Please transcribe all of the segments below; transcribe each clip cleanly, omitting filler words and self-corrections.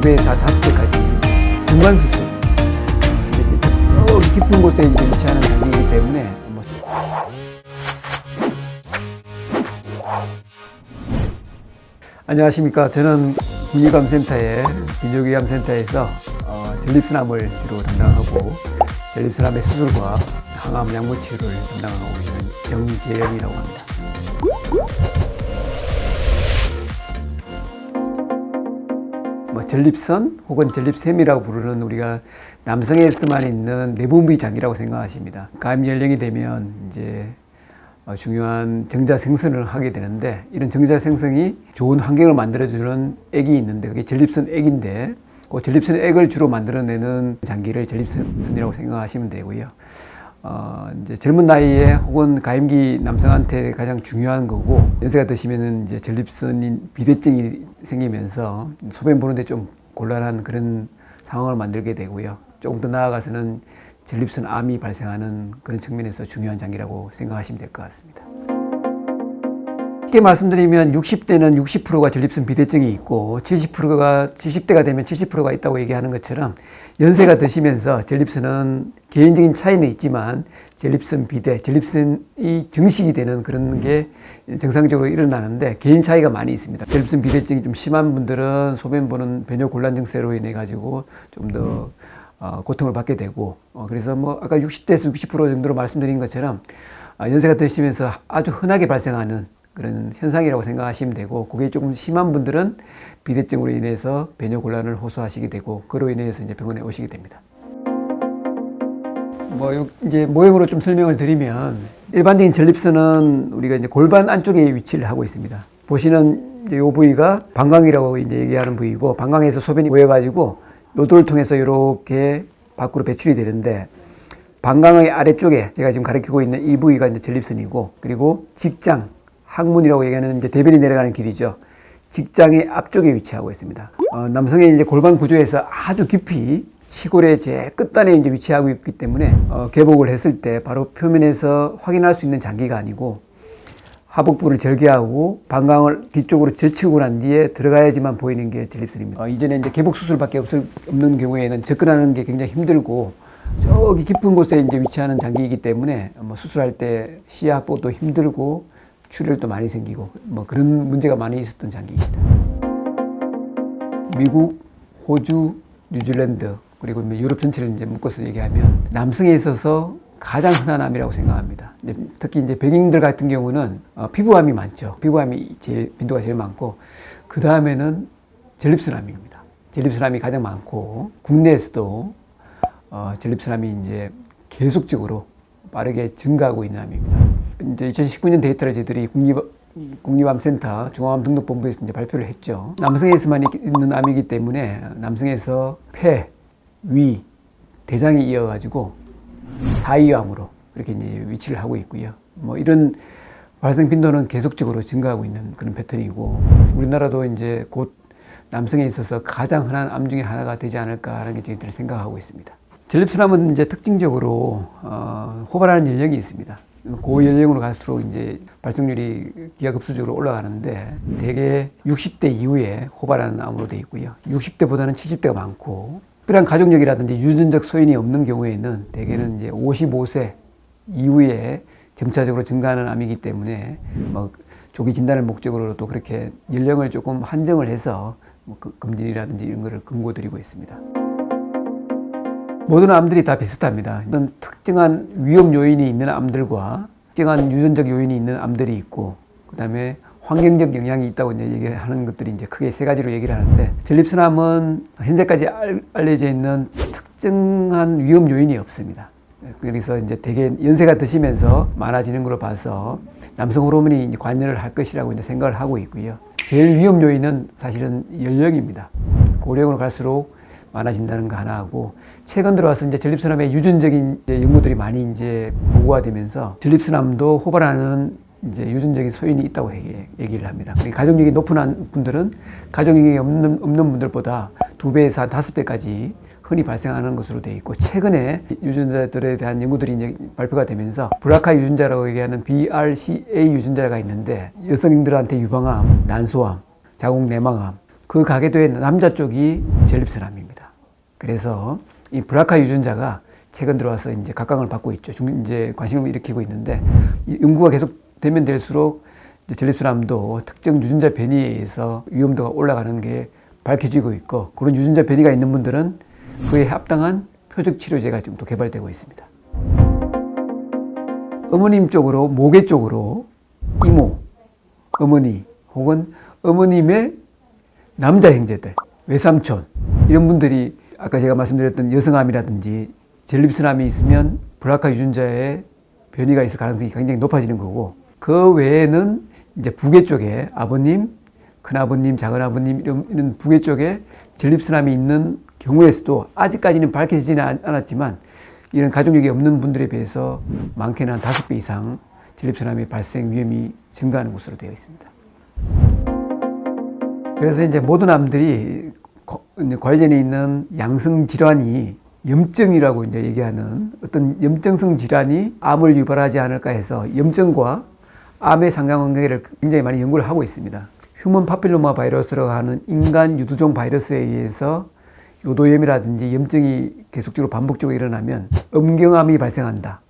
2배에서 5배까지 중간 수술, 저기 깊은 곳에 이제 위치하는 장기이기 때문에 안녕하십니까. 저는 군의감센터의 비뇨기감센터에서 전립선암을 주로 담당하고 전립선암의 수술과 항암 약물 치료를 담당하고 있는 정재영이라고 합니다. 전립선 혹은 전립샘이라고 부르는 우리가 남성에서만 있는 내분비 장기라고 생각하십니다. 가임 연령이 되면 이제 중요한 정자 생성을 하게 되는데, 이런 정자 생성이 좋은 환경을 만들어주는 액이 있는데 그게 전립선 액인데, 그 전립선 액을 주로 만들어내는 장기를 전립선이라고 생각하시면 되고요. 이제 젊은 나이에 혹은 가임기 남성한테 가장 중요한 거고, 연세가 드시면은 이제 전립선 비대증이 생기면서 소변 보는데 좀 곤란한 그런 상황을 만들게 되고요. 조금 더 나아가서는 전립선 암이 발생하는 그런 측면에서 중요한 장기라고 생각하시면 될 것 같습니다. 쉽게 말씀드리면 60대는 60%가 전립선 비대증이 있고 70대가 되면 70%가 있다고 얘기하는 것처럼, 연세가 드시면서 전립선은 개인적인 차이는 있지만 전립선 비대, 전립선이 증식이 되는 그런 게 정상적으로 일어나는데 개인 차이가 많이 있습니다. 전립선 비대증이 좀 심한 분들은 소변 보는 변효 곤란 증세로 인해 가지고 좀 더 고통을 받게 되고, 그래서 아까 60대에서 60% 정도로 말씀드린 것처럼 연세가 드시면서 아주 흔하게 발생하는 그런 현상이라고 생각하시면 되고, 그게 조금 심한 분들은 비대증으로 인해서 변효 곤란을 호소하시게 되고, 그로 인해서 이제 병원에 오시게 됩니다. 이제 모형으로 좀 설명을 드리면, 일반적인 전립선은 우리가 이제 골반 안쪽에 위치를 하고 있습니다. 보시는 이 부위가 방광이라고 이제 얘기하는 부위고, 방광에서 소변이 모여가지고 요도를 통해서 이렇게 밖으로 배출이 되는데, 방광의 아래쪽에 제가 지금 가리키고 있는 이 부위가 이제 전립선이고, 그리고 직장, 항문이라고 얘기하는 이제 대변이 내려가는 길이죠. 직장의 앞쪽에 위치하고 있습니다. 남성의 이제 골반 구조에서 아주 깊이 치골의 제일 끝단에 이제 위치하고 있기 때문에 개복을 했을 때 바로 표면에서 확인할 수 있는 장기가 아니고, 하복부를 절개하고 방광을 뒤쪽으로 젖히고 난 뒤에 들어가야지만 보이는 게 전립선입니다. 이전에 이제 개복 수술밖에 없는 경우에는 접근하는 게 굉장히 힘들고, 저기 깊은 곳에 이제 위치하는 장기이기 때문에 수술할 때 시야 확보도 힘들고 출혈도 많이 생기고 그런 문제가 많이 있었던 장기입니다. 미국, 호주, 뉴질랜드 그리고 유럽 전체를 이제 묶어서 얘기하면 남성에 있어서 가장 흔한 암이라고 생각합니다. 특히 이제 백인들 같은 경우는 피부암이 많죠. 피부암이 빈도가 제일 많고, 그 다음에는 전립선암입니다. 전립선암이 가장 많고, 국내에서도 전립선암이 이제 계속적으로 빠르게 증가하고 있는 암입니다. 이제 2019년 데이터를 저희들이 국립암센터 중앙암등록본부에서 이제 발표를 했죠. 남성에서만 있는 암이기 때문에 남성에서 폐, 위, 대장에 이어가지고 사이암으로 이렇게 이제 위치를 하고 있고요. 이런 발생 빈도는 계속적으로 증가하고 있는 그런 패턴이고, 우리나라도 이제 곧 남성에 있어서 가장 흔한 암 중에 하나가 되지 않을까 하는 게 저희들이 생각하고 있습니다. 전립선암은 이제 특징적으로 호발하는 연령이 있습니다. 그 연령으로 갈수록 이제 발생률이 기하급수적으로 올라가는데, 대개 60대 이후에 호발하는 암으로 되어 있고요. 60대보다는 70대가 많고, 특별한 가족력이라든지 유전적 소인이 없는 경우에는 대개는 이제 55세 이후에 점차적으로 증가하는 암이기 때문에 조기 진단을 목적으로도 그렇게 연령을 조금 한정을 해서 검진이라든지 이런 거를 권고드리고 있습니다. 모든 암들이 다 비슷합니다. 어떤 특정한 위험 요인이 있는 암들과 특정한 유전적 요인이 있는 암들이 있고, 그 다음에 환경적 영향이 있다고 이제 얘기하는 것들이 이제 크게 세 가지로 얘기를 하는데, 전립선암은 현재까지 알려져 있는 특정한 위험 요인이 없습니다. 그래서 이제 대개 연세가 드시면서 많아지는 걸로 봐서 남성 호르몬이 이제 관여를 할 것이라고 이제 생각을 하고 있고요. 제일 위험 요인은 사실은 연령입니다. 고령으로 갈수록 많아진다는 거 하나 하고, 최근 들어와서 이제 전립선암의 유전적인 연구들이 많이 이제 보고가 되면서 전립선암도 호발하는 이제 유전적인 소인이 있다고 얘기를 합니다. 가족력이 높은 분들은 가족력이 없는 분들보다 2배에서 5배까지 흔히 발생하는 것으로 되어 있고, 최근에 유전자들에 대한 연구들이 이제 발표가 되면서 브라카 유전자라고 얘기하는 BRCA 유전자가 있는데, 여성들한테 유방암, 난소암, 자궁내막암, 그 가계도의 남자 쪽이 전립선암입니다. 그래서 이 브라카 유전자가 최근 들어와서 이제 각광을 받고 있죠. 이제 관심을 일으키고 있는데, 이 연구가 계속 되면 될수록 이제 전립선암도 특정 유전자 변이에 의해서 위험도가 올라가는 게 밝혀지고 있고, 그런 유전자 변이가 있는 분들은 그에 합당한 표적 치료제가 지금 또 개발되고 있습니다. 어머님 쪽으로, 모계 쪽으로 이모, 어머니 혹은 어머님의 남자 형제들, 외삼촌 이런 분들이 아까 제가 말씀드렸던 여성암이라든지 전립선암이 있으면 브라카 유전자의 변이가 있을 가능성이 굉장히 높아지는 거고, 그 외에는 이제 부계 쪽에 아버님, 큰아버님, 작은아버님 이런 부계 쪽에 전립선암이 있는 경우에서도 아직까지는 밝혀지지는 않았지만 이런 가족력이 없는 분들에 비해서 많게는 한 5배 이상 전립선암의 발생 위험이 증가하는 것으로 되어 있습니다. 그래서 이제 모든 암들이 관련해 있는 양성 질환이 염증이라고 이제 얘기하는 어떤 염증성 질환이 암을 유발하지 않을까 해서 염증과 암의 상관관계를 굉장히 많이 연구를 하고 있습니다. 휴먼 파필로마 바이러스라고 하는 인간 유두종 바이러스에 의해서 요도염이라든지 염증이 계속적으로 반복적으로 일어나면 음경암이 발생한다.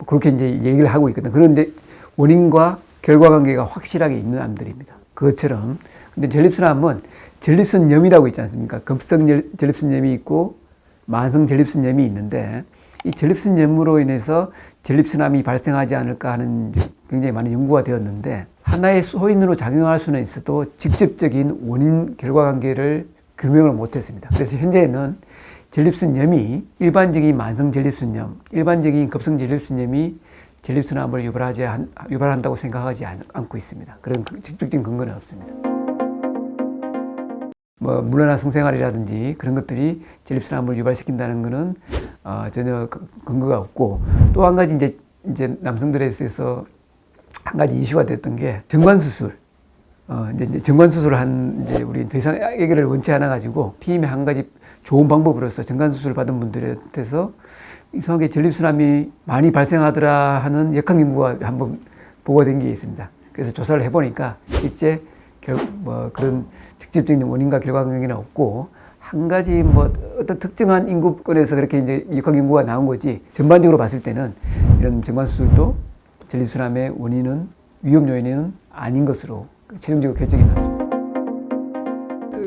그렇게 이제 얘기를 하고 있거든. 그런데 원인과 결과관계가 확실하게 있는 암들입니다. 그것처럼 근데 전립선암은 전립선염이라고 있지 않습니까? 급성 전립선염이 있고 만성 전립선염이 있는데, 이 전립선염으로 인해서 전립선암이 발생하지 않을까 하는 굉장히 많은 연구가 되었는데, 하나의 소인으로 작용할 수는 있어도 직접적인 원인 결과관계를 규명을 못했습니다. 그래서 현재는 전립선염이 일반적인 만성 전립선염, 일반적인 급성 전립선염이 전립선암을 유발한다고 생각하지 않고 있습니다. 그런 직접적인 근거는 없습니다. 물러난 성생활이라든지 그런 것들이 전립선암을 유발시킨다는 것은 전혀 근거가 없고, 또 한 가지 이제 남성들에 있어서 한 가지 이슈가 됐던 게 정관수술. 이제 정관수술을 이제 우리 더 이상 애교를 원치 않아 가지고 피임의 한 가지 좋은 방법으로서 정관수술을 받은 분들한테서 이상하게 전립선암이 많이 발생하더라 하는 역학 연구가 한번 보고된 게 있습니다. 그래서 조사를 해보니까 실제 그런 직접적인 원인과 결과관계는 없고, 한 가지 어떤 특정한 인구권에서 그렇게 이제 역학 연구가 나온 거지, 전반적으로 봤을 때는 이런 정관수술도 전립선암의 위험 요인은 아닌 것으로 최종적으로 결정이 났습니다.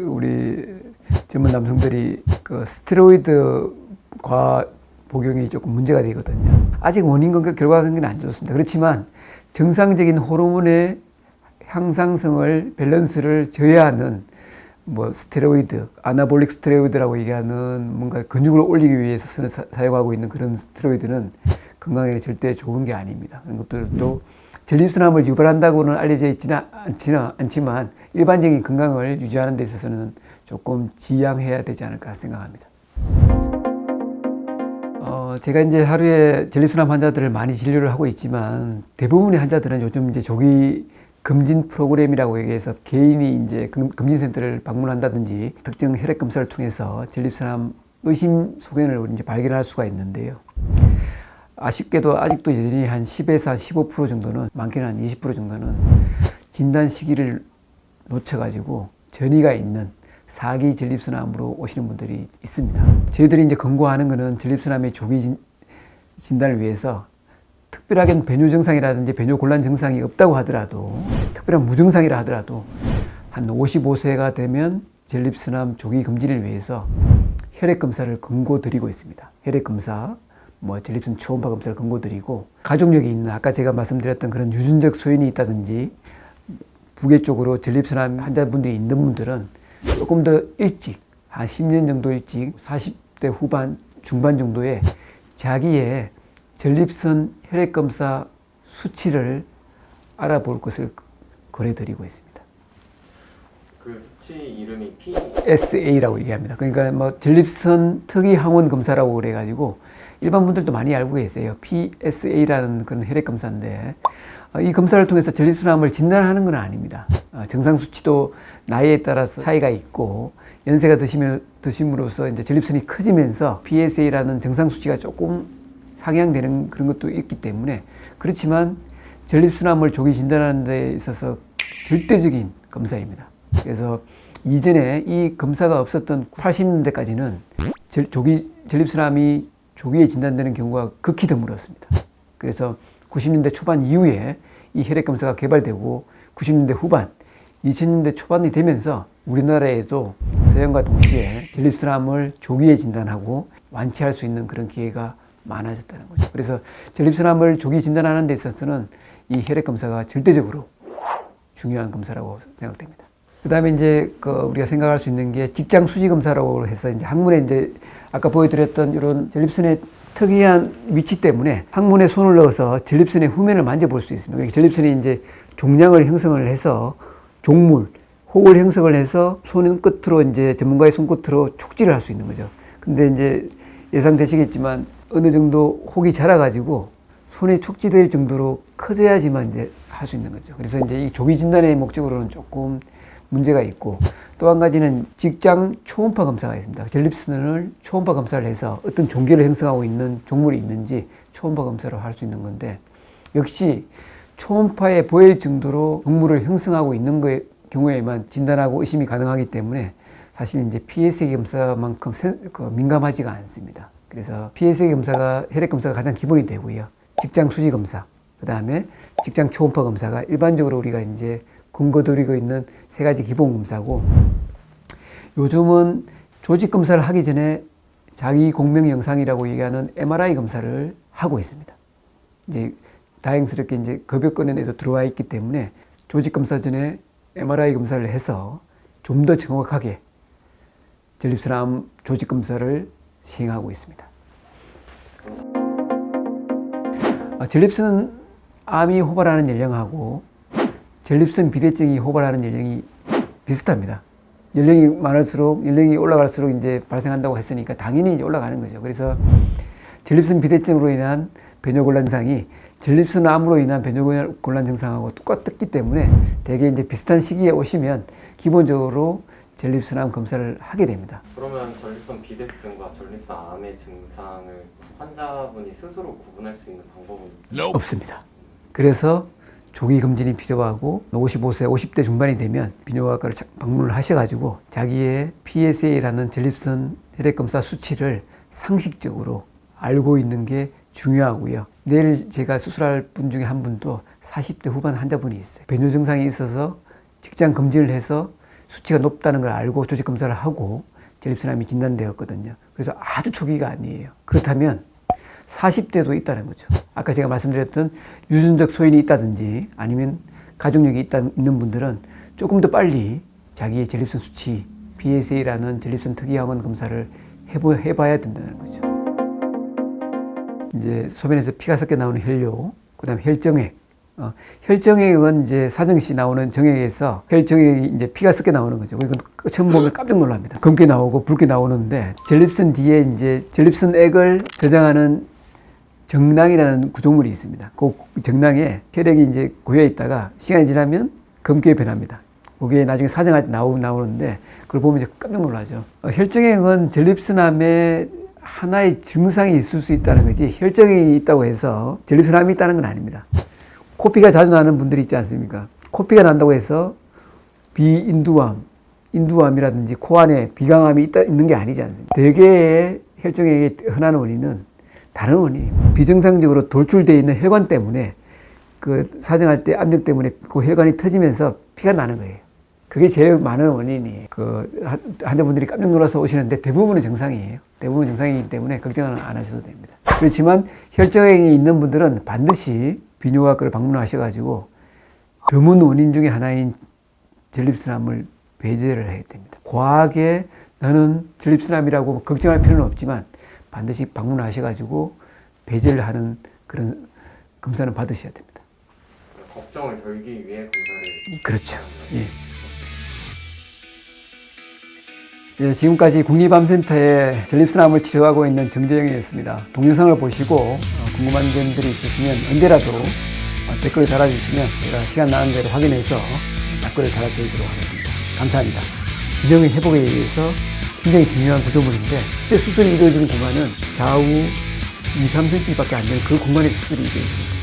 우리 젊은 남성들이 그 스테로이드 과 복용이 조금 문제가 되거든요. 아직 원인과 결과관계는 안 좋습니다. 그렇지만 정상적인 호르몬의 향상성을 밸런스를 저해하는 스테로이드, 아나볼릭 스테로이드라고 얘기하는 뭔가 근육을 올리기 위해서 사용하고 있는 그런 스테로이드는 건강에 절대 좋은 게 아닙니다. 그런 것들도 전립선암을 유발한다고는 알려져 있지는 않지만 일반적인 건강을 유지하는 데 있어서는 조금 지양해야 되지 않을까 생각합니다. 제가 이제 하루에 전립선암 환자들을 많이 진료를 하고 있지만, 대부분의 환자들은 요즘 이제 조기 검진 프로그램이라고 얘기해서 개인이 이제 검진센터를 방문한다든지 특정 혈액 검사를 통해서 전립선암 의심 소견을 이제 발견할 수가 있는데요. 아쉽게도 아직도 여전히 한 10에서 한 15% 정도는, 많게는 한 20% 정도는 진단 시기를 놓쳐가지고 전이가 있는 사기 전립선암으로 오시는 분들이 있습니다. 저희들이 이제 권고하는 것은 전립선암의 조기 진단을 위해서 특별하게 배뇨 증상이라든지 배뇨 곤란 증상이 없다고 하더라도, 특별한 무증상이라 하더라도 한 55세가 되면 전립선암 조기 검진을 위해서 혈액 검사를 권고드리고 있습니다. 혈액 검사, 전립선 초음파 검사를 권고드리고, 가족력이 있는 아까 제가 말씀드렸던 그런 유전적 소인이 있다든지 부계 쪽으로 전립선암 환자분들이 있는 분들은 조금 더 일찍, 한 10년 정도 일찍 40대 후반, 중반 정도에 자기의 전립선 혈액검사 수치를 알아볼 것을 권해드리고 있습니다. 그 수치 이름이 PSA라고 얘기합니다. 그러니까 전립선 특이 항원 검사라고 그래가지고 일반 분들도 많이 알고 계세요. PSA라는 그런 혈액 검사인데, 이 검사를 통해서 전립선암을 진단하는 건 아닙니다. 정상 수치도 나이에 따라서 차이가 있고, 연세가 드심으로써 이제 전립선이 커지면서 PSA라는 정상 수치가 조금 상향되는 그런 것도 있기 때문에, 그렇지만 전립선암을 조기 진단하는 데 있어서 절대적인 검사입니다. 그래서 이전에 이 검사가 없었던 80년대까지는 조기 전립선암이 조기에 진단되는 경우가 극히 드물었습니다. 그래서 90년대 초반 이후에 이 혈액 검사가 개발되고 90년대 후반, 2000년대 초반이 되면서 우리나라에도 서양과 동시에 전립선암을 조기에 진단하고 완치할 수 있는 그런 기회가 많아졌다는 거죠. 그래서 전립선암을 조기 진단하는 데 있어서는 이 혈액 검사가 절대적으로 중요한 검사라고 생각됩니다. 그 다음에 이제 우리가 생각할 수 있는 게 직장 수지 검사라고 해서 이제 항문에 이제 아까 보여드렸던 이런 전립선의 특이한 위치 때문에 항문에 손을 넣어서 전립선의 후면을 만져볼 수 있습니다. 그러니까 전립선이 이제 종양을 형성을 해서 종물, 혹을 형성을 해서 손 끝으로 이제 전문가의 손끝으로 촉지를 할 수 있는 거죠. 근데 이제 예상되시겠지만 어느 정도 혹이 자라가지고 손에 촉지될 정도로 커져야지만 이제 할 수 있는 거죠. 그래서 이제 이 조기 진단의 목적으로는 조금 문제가 있고 또 한 가지는 직장 초음파 검사가 있습니다. 전립선을 초음파 검사를 해서 어떤 종괴를 형성하고 있는 종물이 있는지 초음파 검사로 할 수 있는 건데 역시 초음파에 보일 정도로 종물을 형성하고 있는 경우에만 진단하고 의심이 가능하기 때문에 사실 이제 PSA 검사만큼 민감하지가 않습니다. 그래서 PSA 검사가 혈액 검사가 가장 기본이 되고요. 직장 수지 검사, 그 다음에 직장 초음파 검사가 일반적으로 우리가 이제 권고드리고 있는 세 가지 기본 검사고 요즘은 조직 검사를 하기 전에 자기 공명 영상이라고 얘기하는 MRI 검사를 하고 있습니다. 이제 다행스럽게 이제 급여권에도 들어와 있기 때문에 조직 검사 전에 MRI 검사를 해서 좀 더 정확하게 전립선암 조직 검사를 시행하고 있습니다. 전립선암이 호발하는 연령하고 전립선 비대증이 호발하는 연령이 비슷합니다. 연령이 많을수록, 연령이 올라갈수록 이제 발생한다고 했으니까 당연히 이제 올라가는 거죠. 그래서 전립선 비대증으로 인한 변효곤란 증상이 전립선암으로 인한 변효곤란 증상하고 똑같기 때문에 대개 이제 비슷한 시기에 오시면 기본적으로 전립선암 검사를 하게 됩니다. 그러면 전립선 비대증과 전립선암의 증상을 환자분이 스스로 구분할 수 있는 방법은 없습니다. 그래서 조기 검진이 필요하고 55세, 50대 중반이 되면 비뇨기과를 방문을 하셔가지고 자기의 PSA라는 전립선 혈액 검사 수치를 상식적으로 알고 있는 게 중요하고요. 내일 제가 수술할 분 중에 한 분도 40대 후반 환자분이 있어요. 변효 증상이 있어서 직장 검진을 해서 수치가 높다는 걸 알고 조직 검사를 하고 전립선암이 진단되었거든요. 그래서 아주 초기가 아니에요. 그렇다면 40대도 있다는 거죠. 아까 제가 말씀드렸던 유전적 소인이 있다든지 아니면 가족력이 있는 분들은 조금 더 빨리 자기의 전립선 수치 PSA라는 전립선 특이항원 검사를 해봐야 된다는 거죠. 이제 소변에서 피가 섞여 나오는 혈뇨, 그 다음에 혈정액. 혈정액은 이제 사정시 나오는 정액에서 혈정액이 이제 피가 섞여 나오는 거죠. 이건 처음 보면 깜짝 놀랍니다. 검게 나오고 붉게 나오는데 전립선 뒤에 이제 전립선액을 저장하는 정낭이라는 구조물이 있습니다. 그 정낭에 혈액이 이제 고여 있다가 시간이 지나면 검게 변합니다. 그게 나중에 사정할 때 나오는데 그걸 보면 이제 깜짝 놀라죠. 혈정액은 전립선암의 하나의 증상이 있을 수 있다는 거지 혈정액이 있다고 해서 전립선암이 있다는 건 아닙니다. 코피가 자주 나는 분들이 있지 않습니까? 코피가 난다고 해서 비인두암, 인두암이라든지 코 안에 비강암이 있는 게 아니지 않습니까? 대개의 혈정액의 흔한 원인은 다른 원인입니다. 비정상적으로 돌출되어 있는 혈관 때문에 그 사정할 때 압력 때문에 그 혈관이 터지면서 피가 나는 거예요. 그게 제일 많은 원인이에요. 환자분들이 깜짝 놀라서 오시는데 대부분은 정상이에요. 대부분 정상이기 때문에 걱정은 안 하셔도 됩니다. 그렇지만 혈정액이 있는 분들은 반드시 비뇨기과를 방문하셔가지고 드문 원인 중에 하나인 전립선암을 배제를 해야 됩니다. 과하게 나는 전립선암이라고 걱정할 필요는 없지만 반드시 방문하셔가지고 배제를 하는 그런 검사는 받으셔야 됩니다. 걱정을 덜기 위해 검사를 그렇죠. 예. 예, 지금까지 국립암센터의 전립선암을 치료하고 있는 정재영이었습니다. 동영상을 보시고 궁금한 점들이 있으시면 언제라도 댓글을 달아주시면 제가 시간 나는 대로 확인해서 댓글을 달아드리도록 하겠습니다. 감사합니다. 균형의 회복에 의해서 굉장히 중요한 구조물인데 실제 수술이 이루어지는 공간은 좌우 2, 3cm밖에 안 되는 그 공간에서 수술이 이루어집니다.